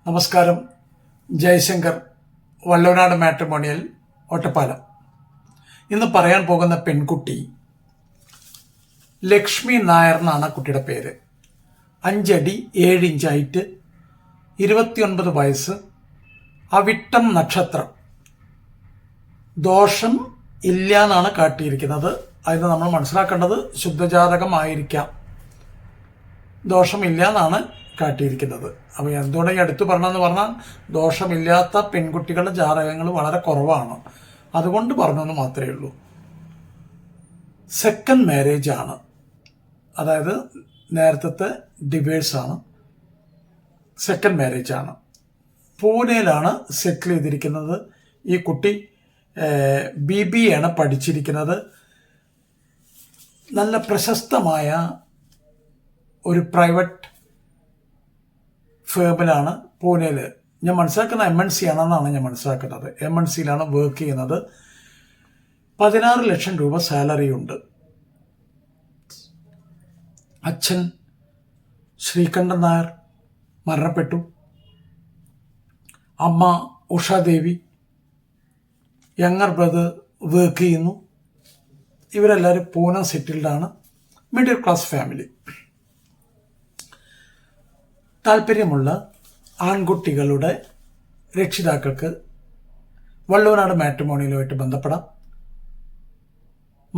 നമസ്കാരം. ജയശങ്കർ, വള്ളവനാട് മാട്രിമോണിയൽ, ഒറ്റപ്പാലം. ഇന്ന് പറയാൻ പോകുന്ന പെൺകുട്ടി ലക്ഷ്മി നായർ എന്നാണ് കുട്ടിയുടെ പേര്. 5 അടി 7 ഇഞ്ച് ഹൈറ്റ്, 29 വയസ്സ്, അവിട്ടം നക്ഷത്രം. ദോഷം ഇല്ല എന്നാണ് കാട്ടിയിരിക്കുന്നത്. അതിന് നമ്മൾ മനസ്സിലാക്കേണ്ടത് ശുദ്ധജാതകമായിരിക്കാം. ദോഷമില്ല എന്നാണ് കാട്ടിയിരിക്കുന്നത്. അപ്പോൾ എന്തുകൊണ്ട് ഈ അടുത്ത് പറഞ്ഞതെന്ന് പറഞ്ഞാൽ ദോഷമില്ലാത്ത പെൺകുട്ടികളുടെ ജാതകങ്ങൾ വളരെ കുറവാണ്. അതുകൊണ്ട് പറഞ്ഞെന്ന് മാത്രമേ ഉള്ളൂ. സെക്കൻഡ് മാരേജ് ആണ്, അതായത് നേരത്തെ ഡിവേഴ്സാണ്. സെക്കൻഡ് മാരേജ് ആണ്. പൂനെയിലാണ് സെറ്റിൽ ചെയ്തിരിക്കുന്നത്. ഈ കുട്ടി BBA ആണ് പഠിച്ചിരിക്കുന്നത്. നല്ല പ്രശസ്തമായ ഒരു പ്രൈവറ്റ് ഫേമിലാണ് പൂനെയിൽ. ഞാൻ മനസ്സിലാക്കുന്ന MNC ആണെന്നാണ് ഞാൻ മനസ്സിലാക്കുന്നത്. MNCയിലാണ് വർക്ക് ചെയ്യുന്നത്. 16 ലക്ഷം രൂപ സാലറി ഉണ്ട്. അച്ഛൻ ശ്രീകണ്ഠൻ നായർ മരണപ്പെട്ടു. അമ്മ ഉഷാദേവി, യങ്ങർ ബ്രദർ വർക്ക് ചെയ്യുന്നു. ഇവരെല്ലാവരും പൂനെ സെറ്റിൽഡാണ്. Middle class family. താല്പര്യമുള്ള ആൺകുട്ടികളുടെ രക്ഷിതാക്കൾക്ക് വള്ളവനാട് മാട്രിമോണിയലുമായിട്ട് ബന്ധപ്പെടാം.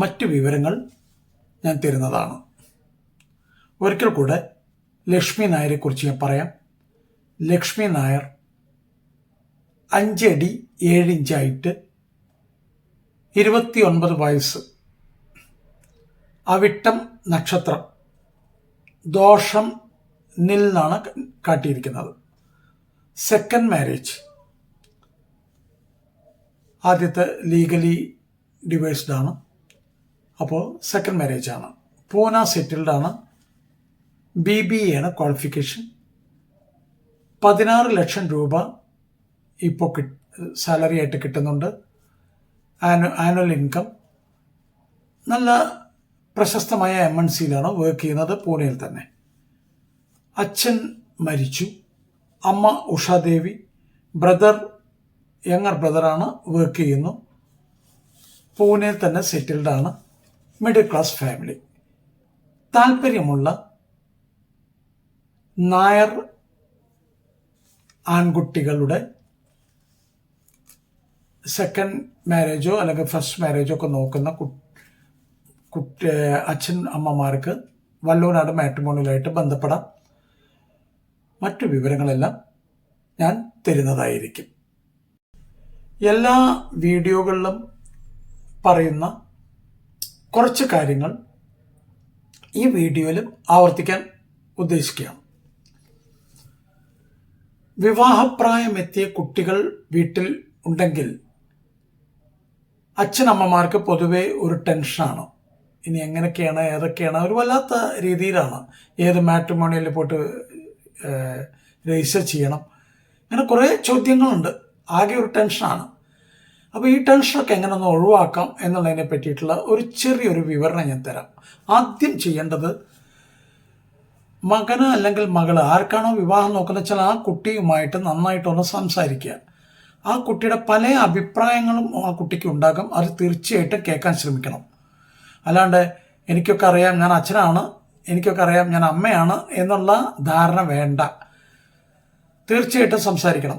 മറ്റു വിവരങ്ങൾ ഞാൻ തരുന്നതാണ്. ഒരിക്കൽ കൂടെ ലക്ഷ്മി നായരെക്കുറിച്ച് ഞാൻ പറയാം. ലക്ഷ്മി നായർ 5 അടി 7 ഇഞ്ച് ഹൈറ്റ്, 29 വയസ്സ്, അവിട്ടം നക്ഷത്രം. ദോഷം നിൽ എന്നാണ് കാട്ടിയിരിക്കുന്നത്. സെക്കൻഡ് മാരേജ്, ആദ്യത്തെ ലീഗലി ഡിവേഴ്സ്ഡ് ആണ്. അപ്പോൾ സെക്കൻഡ് മാരേജ് ആണ്. പൂന സെറ്റിൽഡ് ആണ്. BBA ആണ് ക്വാളിഫിക്കേഷൻ. 16 ലക്ഷം രൂപ ഇപ്പോൾ സാലറി ആയിട്ട് കിട്ടുന്നുണ്ട്. Annual income. നല്ല പ്രശസ്തമായ MNCയിലാണ് വർക്ക് ചെയ്യുന്നത്, പൂനെയിൽ തന്നെ. അച്ഛൻ മരിച്ചു. അമ്മ ഉഷാദേവി, ബ്രദർ യങ്ങർ ബ്രദറാണ് വർക്ക് ചെയ്യുന്നു. പൂനെയിൽ തന്നെ സെറ്റിൽഡാണ്. Middle class family. താല്പര്യമുള്ള നായർ ആൺകുട്ടികളുടെ സെക്കൻഡ് മാരേജോ അല്ലെങ്കിൽ ഫസ്റ്റ് മാരേജോ ഒക്കെ നോക്കുന്ന അച്ഛൻ അമ്മമാർക്ക് വള്ളവനാട് മാട്രിമോണിയലുമായിട്ട് ബന്ധപ്പെടാം. മറ്റു വിവരങ്ങളെല്ലാം ഞാൻ തരുന്നതായിരിക്കും. എല്ലാ വീഡിയോകളിലും പറയുന്ന കുറച്ച് കാര്യങ്ങൾ ഈ വീഡിയോയിലും ആവർത്തിക്കാൻ ഉദ്ദേശിക്കുകയാണ്. വിവാഹപ്രായമെത്തിയ കുട്ടികൾ വീട്ടിൽ ഉണ്ടെങ്കിൽ അച്ഛനമ്മമാർക്ക് പൊതുവെ ഒരു ടെൻഷനാണ്. ഇനി എങ്ങനെയൊക്കെയാണ്, ഏതൊക്കെയാണ്, ഒരു വല്ലാത്ത രീതിയിലാണ്. ഏത് മാട്രിമോണിയലിൽ പോയിട്ട് രജിസ്റ്റർ ചെയ്യണം, അങ്ങനെ കുറേ ചോദ്യങ്ങളുണ്ട്. ആകെ ഒരു ടെൻഷനാണ്. അപ്പോൾ ഈ ടെൻഷനൊക്കെ എങ്ങനെ ഒന്ന് ഒഴിവാക്കാം എന്നുള്ളതിനെ പറ്റിയിട്ടുള്ള ഒരു ചെറിയൊരു വിവരണം ഞാൻ തരാം. ആദ്യം ചെയ്യേണ്ടത്, മകന് അല്ലെങ്കിൽ മകള് ആർക്കാണോ വിവാഹം നോക്കുന്നത് വെച്ചാൽ ആ കുട്ടിയുമായിട്ട് നന്നായിട്ടൊന്ന് സംസാരിക്കുക. ആ കുട്ടിയുടെ പല അഭിപ്രായങ്ങളും ആ കുട്ടിക്ക് ഉണ്ടാകും. അത് തീർച്ചയായിട്ടും കേൾക്കാൻ ശ്രമിക്കണം. അല്ലാണ്ട് എനിക്കൊക്കെ അറിയാം, ഞാൻ അച്ഛനാണ്, എനിക്കൊക്കെ അറിയാം, ഞാൻ അമ്മയാണ് എന്നുള്ള ധാരണ വേണ്ട. തീർച്ചയായിട്ടും സംസാരിക്കണം.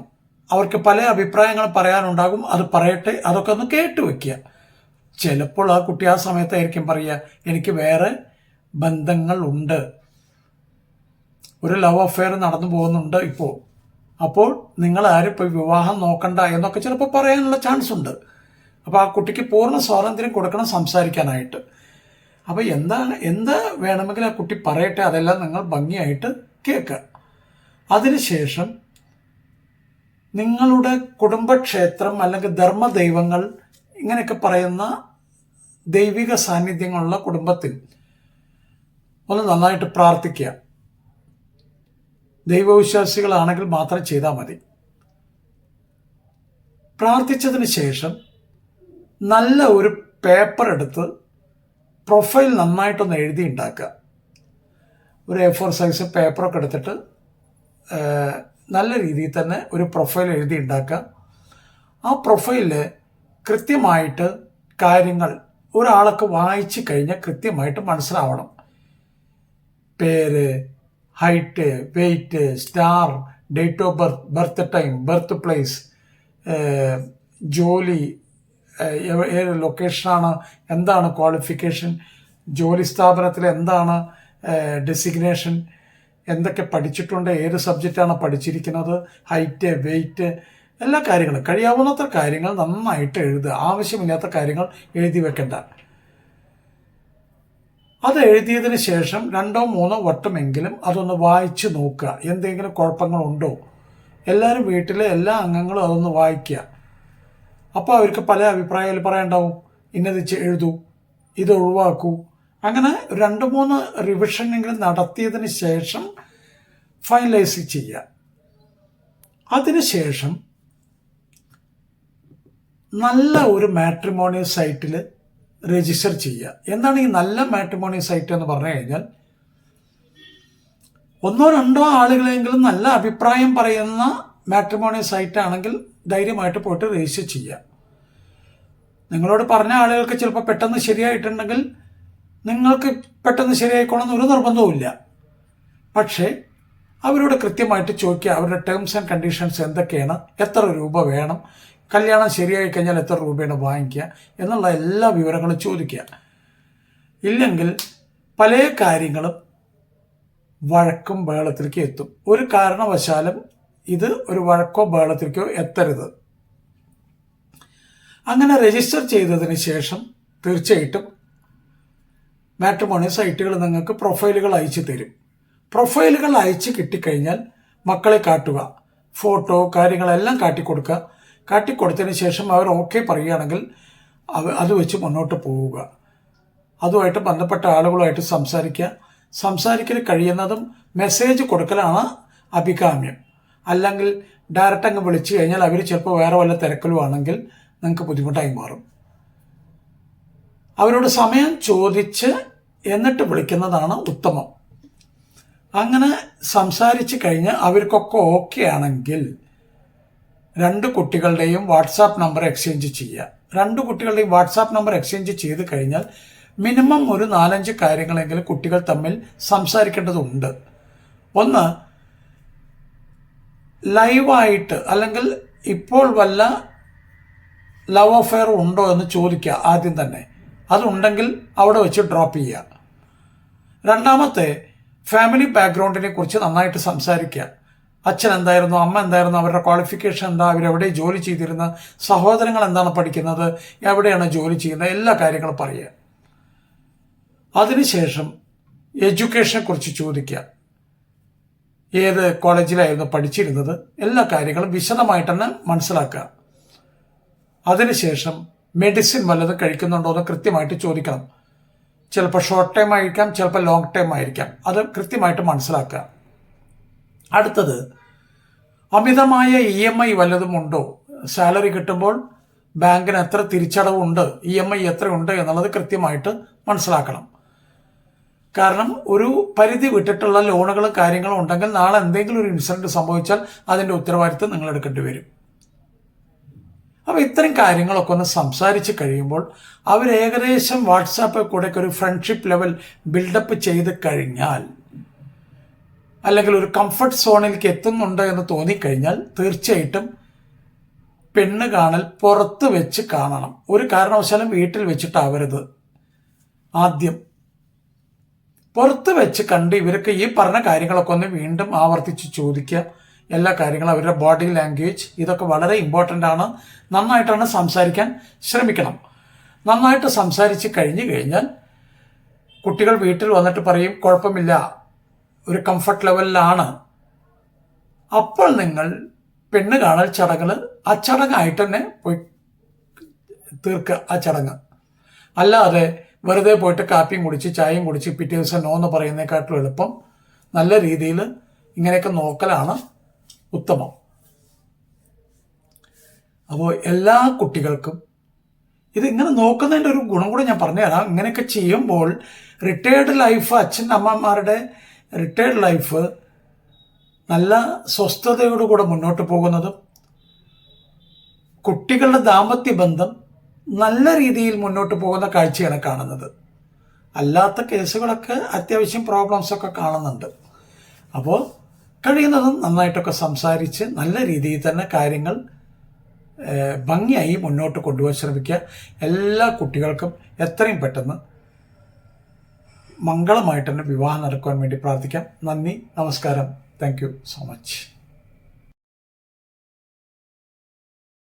അവർക്ക് പല അഭിപ്രായങ്ങൾ പറയാനുണ്ടാകും. അത് പറയട്ടെ, അതൊക്കെ ഒന്ന് കേട്ട് വയ്ക്കുക. ചിലപ്പോൾ ആ കുട്ടി ആ സമയത്തായിരിക്കും പറയുക, എനിക്ക് വേറെ ബന്ധങ്ങൾ ഉണ്ട്, ഒരു ലവ് അഫെയർ നടന്നു പോകുന്നുണ്ട് ഇപ്പോൾ, അപ്പോൾ നിങ്ങൾ ആരും ഇപ്പോൾ വിവാഹം നോക്കണ്ട എന്നൊക്കെ ചിലപ്പോൾ പറയാനുള്ള ചാൻസ് ഉണ്ട്. അപ്പോൾ ആ കുട്ടിക്ക് പൂർണ്ണ സ്വാതന്ത്ര്യം കൊടുക്കണം സംസാരിക്കാനായിട്ട്. അപ്പോൾ എന്ത് വേണമെങ്കിൽ ആ കുട്ടി പറയട്ടെ, അതെല്ലാം നിങ്ങൾ ഭംഗിയായിട്ട് കേൾക്കുക. അതിനുശേഷം നിങ്ങളുടെ കുടുംബക്ഷേത്രം അല്ലെങ്കിൽ ധർമ്മദൈവങ്ങൾ ഇങ്ങനെയൊക്കെ പറയുന്ന ദൈവിക സാന്നിധ്യങ്ങളുള്ള കുടുംബത്തിൽ ഒന്ന് നന്നായിട്ട് പ്രാർത്ഥിക്കുക. ദൈവവിശ്വാസികളാണെങ്കിൽ മാത്രം ചെയ്താൽ മതി. പ്രാർത്ഥിച്ചതിന് ശേഷം നല്ല ഒരു പേപ്പർ എടുത്ത് പ്രൊഫൈൽ നന്നായിട്ടൊന്ന് എഴുതി ഉണ്ടാക്കുക. ഒരു A4 സൈസ് പേപ്പറൊക്കെ എടുത്തിട്ട് നല്ല രീതിയിൽ തന്നെ ഒരു പ്രൊഫൈൽ എഴുതി ഉണ്ടാക്കുക. ആ പ്രൊഫൈലിൽ കൃത്യമായിട്ട് കാര്യങ്ങൾ ഒരാൾക്ക് വായിച്ചു കഴിഞ്ഞാൽ കൃത്യമായിട്ട് മനസ്സിലാവണം. പേര്, height, weight, star, date of birth, birth time, birth place, ജോലി, ഏത് ലൊക്കേഷനാണ്, എന്താണ് ക്വാളിഫിക്കേഷൻ, ജോലി സ്ഥാപനത്തിൽ എന്താണ് ഡെസിഗ്നേഷൻ, എന്തൊക്കെ പഠിച്ചിട്ടുണ്ട്, ഏത് സബ്ജക്റ്റാണ് പഠിച്ചിരിക്കുന്നത്, ഹൈറ്റ്, വെയ്റ്റ്, എല്ലാ കാര്യങ്ങളും കഴിയാവുന്നത്ര കാര്യങ്ങൾ നന്നായിട്ട് എഴുതുക. ആവശ്യമില്ലാത്ത കാര്യങ്ങൾ എഴുതി വെക്കണ്ട. അത് എഴുതിയതിന് ശേഷം 2-3 വട്ടമെങ്കിലും അതൊന്ന് വായിച്ച് നോക്കുക. എന്തെങ്കിലും കുഴപ്പങ്ങളുണ്ടോ? എല്ലാവരും വീട്ടിലെ എല്ലാ അംഗങ്ങളും അതൊന്ന് വായിക്കുക. അപ്പോൾ അവർക്ക് പല അഭിപ്രായങ്ങൾ പറയാനുണ്ടാവും. ഇന്നത് എഴുതൂ, ഇത് ഒഴിവാക്കൂ. അങ്ങനെ 2-3 റിവിഷനെങ്കിലും നടത്തിയതിന് ശേഷം ഫൈനലൈസ് ചെയ്യുക. അതിനുശേഷം നല്ല ഒരു മാട്രിമോണിയൽ സൈറ്റിൽ രജിസ്റ്റർ ചെയ്യുക. എന്താണ് ഈ നല്ല മാട്രിമോണിയൽ സൈറ്റ് എന്ന് പറഞ്ഞു കഴിഞ്ഞാൽ, 1-2 ആളുകളെങ്കിലും നല്ല അഭിപ്രായം പറയുന്ന മാട്രിമോണിയൽ സൈറ്റ് ആണെങ്കിൽ ധൈര്യമായിട്ട് പോയിട്ട് രജിസ്റ്റർ ചെയ്യുക. നിങ്ങളോട് പറഞ്ഞ ആളുകൾക്ക് ചിലപ്പോൾ പെട്ടെന്ന് ശരിയായിട്ടുണ്ടെങ്കിൽ നിങ്ങൾക്ക് പെട്ടെന്ന് ശരിയായിക്കോണമെന്ന് ഒരു നിർബന്ധവുമില്ല. പക്ഷേ അവരോട് കൃത്യമായിട്ട് ചോദിക്കുക, അവരുടെ ടേംസ് ആൻഡ് കണ്ടീഷൻസ് എന്തൊക്കെയാണ്, എത്ര രൂപ വേണം, കല്യാണം ശരിയായി കഴിഞ്ഞാൽ എത്ര രൂപയാണ് വാങ്ങിക്കുക എന്നുള്ള എല്ലാ വിവരങ്ങളും ചോദിക്കുക. ഇല്ലെങ്കിൽ പല കാര്യങ്ങളും വഴക്കും ബഹളത്തിലേക്ക് എത്തും. ഒരു കാരണവശാലും ഇത് ഒരു വഴക്കോ ബഹളത്തിലേക്കോ എത്തരുത്. അങ്ങനെ രജിസ്റ്റർ ചെയ്തതിന് ശേഷം തീർച്ചയായിട്ടും മാട്രിമോണിയൽ സൈറ്റുകൾ നിങ്ങൾക്ക് പ്രൊഫൈലുകൾ അയച്ചു തരും. പ്രൊഫൈലുകൾ അയച്ച് കിട്ടിക്കഴിഞ്ഞാൽ മക്കളെ കാട്ടുക, ഫോട്ടോ കാര്യങ്ങളെല്ലാം കാട്ടിക്കൊടുക്കുക. കാട്ടിക്കൊടുത്തതിന് ശേഷം അവർ ഓക്കെ പറയുകയാണെങ്കിൽ അത് വെച്ച് മുന്നോട്ട് പോവുക. അതുമായിട്ട് ബന്ധപ്പെട്ട ആളുകളുമായിട്ട് സംസാരിക്കൽ കഴിയുന്നതും മെസ്സേജ് കൊടുക്കലാണ് അഭികാമ്യം. അല്ലെങ്കിൽ ഡയറക്റ്റ് അങ്ങ് വിളിച്ചു കഴിഞ്ഞാൽ അവർ ചിലപ്പോൾ വേറെ വല്ല തിരക്കലുമാണെങ്കിൽ നിങ്ങൾക്ക് ബുദ്ധിമുട്ടായി മാറും. അവരോട് സമയം ചോദിച്ച് എന്നിട്ട് വിളിക്കുന്നതാണ് ഉത്തമം. അങ്ങനെ സംസാരിച്ച് കഴിഞ്ഞ് അവർക്കൊക്കെ ഓക്കെ ആണെങ്കിൽ 2 കുട്ടികളുടെയും വാട്സാപ്പ് നമ്പർ എക്സ്ചേഞ്ച് ചെയ്യുക. 2 കുട്ടികളുടെയും വാട്സാപ്പ് നമ്പർ എക്സ്ചേഞ്ച് ചെയ്ത് കഴിഞ്ഞാൽ മിനിമം ഒരു 4-5 കാര്യങ്ങളെങ്കിലും കുട്ടികൾ തമ്മിൽ സംസാരിക്കേണ്ടതുണ്ട്. ഒന്ന്, ലൈവായിട്ട് അല്ലെങ്കിൽ ഇപ്പോൾ വല്ല ലവ് അഫെയർ ഉണ്ടോ എന്ന് ചോദിക്കുക ആദ്യം തന്നെ. അതുണ്ടെങ്കിൽ അവിടെ വെച്ച് ഡ്രോപ്പ് ചെയ്യുക. രണ്ടാമത്തെ, ഫാമിലി ബാക്ക്ഗ്രൗണ്ടിനെ കുറിച്ച് നന്നായിട്ട് സംസാരിക്കുക. അച്ഛൻ എന്തായിരുന്നു, അമ്മ എന്തായിരുന്നു, അവരുടെ ക്വാളിഫിക്കേഷൻ എന്താ, അവരെവിടെ ജോലി ചെയ്തിരുന്ന, സഹോദരങ്ങൾ എന്താണ് പഠിക്കുന്നത്, എവിടെയാണ് ജോലി ചെയ്യുന്നത്, എല്ലാ കാര്യങ്ങളും പറയുക. അതിനുശേഷം എഡ്യൂക്കേഷനെ കുറിച്ച് ചോദിക്കുക. ഏത് കോളേജിലായിരുന്നു പഠിച്ചിരുന്നത്, എല്ലാ കാര്യങ്ങളും വിശദമായിട്ട് തന്നെ മനസ്സിലാക്കുക. അതിനുശേഷം മെഡിസിൻ വല്ലതും കഴിക്കുന്നുണ്ടോ എന്ന് കൃത്യമായിട്ട് ചോദിക്കണം. ചിലപ്പോൾ ഷോർട്ട് ടൈം ആയിരിക്കാം, ചിലപ്പോൾ ലോങ് ടൈം ആയിരിക്കാം. അത് കൃത്യമായിട്ട് മനസ്സിലാക്കുക. അടുത്തത്, അമിതമായ EMI വല്ലതും ഉണ്ടോ, സാലറി കിട്ടുമ്പോൾ ബാങ്കിന് എത്ര തിരിച്ചടവുണ്ട്, EMI എത്രയുണ്ട് എന്നുള്ളത് കൃത്യമായിട്ട് മനസ്സിലാക്കണം. കാരണം ഒരു പരിധി വിട്ടിട്ടുള്ള ലോണുകളും കാര്യങ്ങളും ഉണ്ടെങ്കിൽ നാളെ എന്തെങ്കിലും ഒരു ഇൻസിഡന്റ് സംഭവിച്ചാൽ അതിൻ്റെ ഉത്തരവാദിത്വം നിങ്ങൾ എടുക്കേണ്ടി വരും. അപ്പോൾ ഇത്തരം കാര്യങ്ങളൊക്കെ ഒന്ന് സംസാരിച്ച് കഴിയുമ്പോൾ അവർ ഏകദേശം വാട്സാപ്പിൽ കൂടെ ഒരു ഫ്രണ്ട്ഷിപ്പ് ലെവൽ ബിൽഡപ്പ് ചെയ്ത് കഴിഞ്ഞാൽ, അല്ലെങ്കിൽ ഒരു കംഫർട്ട് സോണിലേക്ക് എത്തുന്നുണ്ട് എന്ന് തോന്നിക്കഴിഞ്ഞാൽ തീർച്ചയായിട്ടും പെണ്ണ് കാണൽ പുറത്ത് വെച്ച് കാണണം. ഒരു കാരണവശാലും വീട്ടിൽ വെച്ചിട്ടാവരുത്. ആദ്യം പുറത്ത് വെച്ച് കണ്ട് ഇവർക്ക് ഈ പറഞ്ഞ കാര്യങ്ങളൊക്കെ ഒന്ന് വീണ്ടും ആവർത്തിച്ച് ചോദിക്കുക. എല്ലാ കാര്യങ്ങളും, അവരുടെ ബോഡി ലാംഗ്വേജ്, ഇതൊക്കെ വളരെ ഇമ്പോർട്ടൻ്റ് ആണ്. നന്നായിട്ടാണ് സംസാരിക്കാൻ ശ്രമിക്കണം. നന്നായിട്ട് സംസാരിച്ച് കഴിഞ്ഞാൽ കുട്ടികൾ വീട്ടിൽ വന്നിട്ട് പറയും കുഴപ്പമില്ല, ഒരു കംഫർട്ട് ലെവലിലാണ്. അപ്പോൾ നിങ്ങൾ പെണ്ണ് കാണൽ ചടങ്ങ് ആ ചടങ്ങായിട്ട് തന്നെ പോയി തീർക്കുക ആ ചടങ്ങ്. അല്ലാതെ വെറുതെ പോയിട്ട് കാപ്പിയും കുടിച്ച് ചായയും കുടിച്ച് പിറ്റേ ദിവസം നോ എന്ന് പറയുന്നതിനെക്കാട്ടും എളുപ്പം നല്ല രീതിയിൽ ഇങ്ങനെയൊക്കെ നോക്കലാണ് ഉത്തമം. അപ്പോൾ എല്ലാ കുട്ടികൾക്കും ഇത് ഇങ്ങനെ നോക്കുന്നതിൻ്റെ ഒരു ഗുണം കൂടെ ഞാൻ പറഞ്ഞുതരാം. ഇങ്ങനെയൊക്കെ ചെയ്യുമ്പോൾ റിട്ടയേർഡ് ലൈഫ്, അച്ഛൻ അമ്മമാരുടെ റിട്ടയേർഡ് ലൈഫ് നല്ല സ്വസ്ഥതയോടുകൂടെ മുന്നോട്ട് പോകുന്നതും കുട്ടികളുടെ ദാമ്പത്യ ബന്ധം നല്ല രീതിയിൽ മുന്നോട്ട് പോകുന്ന കാഴ്ചയാണ് കാണുന്നത്. അല്ലാത്ത കേസുകളൊക്കെ അത്യാവശ്യം പ്രോബ്ലംസൊക്കെ കാണുന്നുണ്ട്. അപ്പോൾ കഴിയുന്നതും നന്നായിട്ടൊക്കെ സംസാരിച്ച് നല്ല രീതിയിൽ തന്നെ കാര്യങ്ങൾ ഭംഗിയായി മുന്നോട്ട് കൊണ്ടുപോകാൻ ശ്രമിക്കുക. എല്ലാ കുട്ടികൾക്കും എത്രയും പെട്ടെന്ന് മംഗളമായിട്ട് തന്നെ വിവാഹം നടക്കുവാൻ വേണ്ടി പ്രാർത്ഥിക്കാം. നന്ദി, നമസ്കാരം. Thank you so much.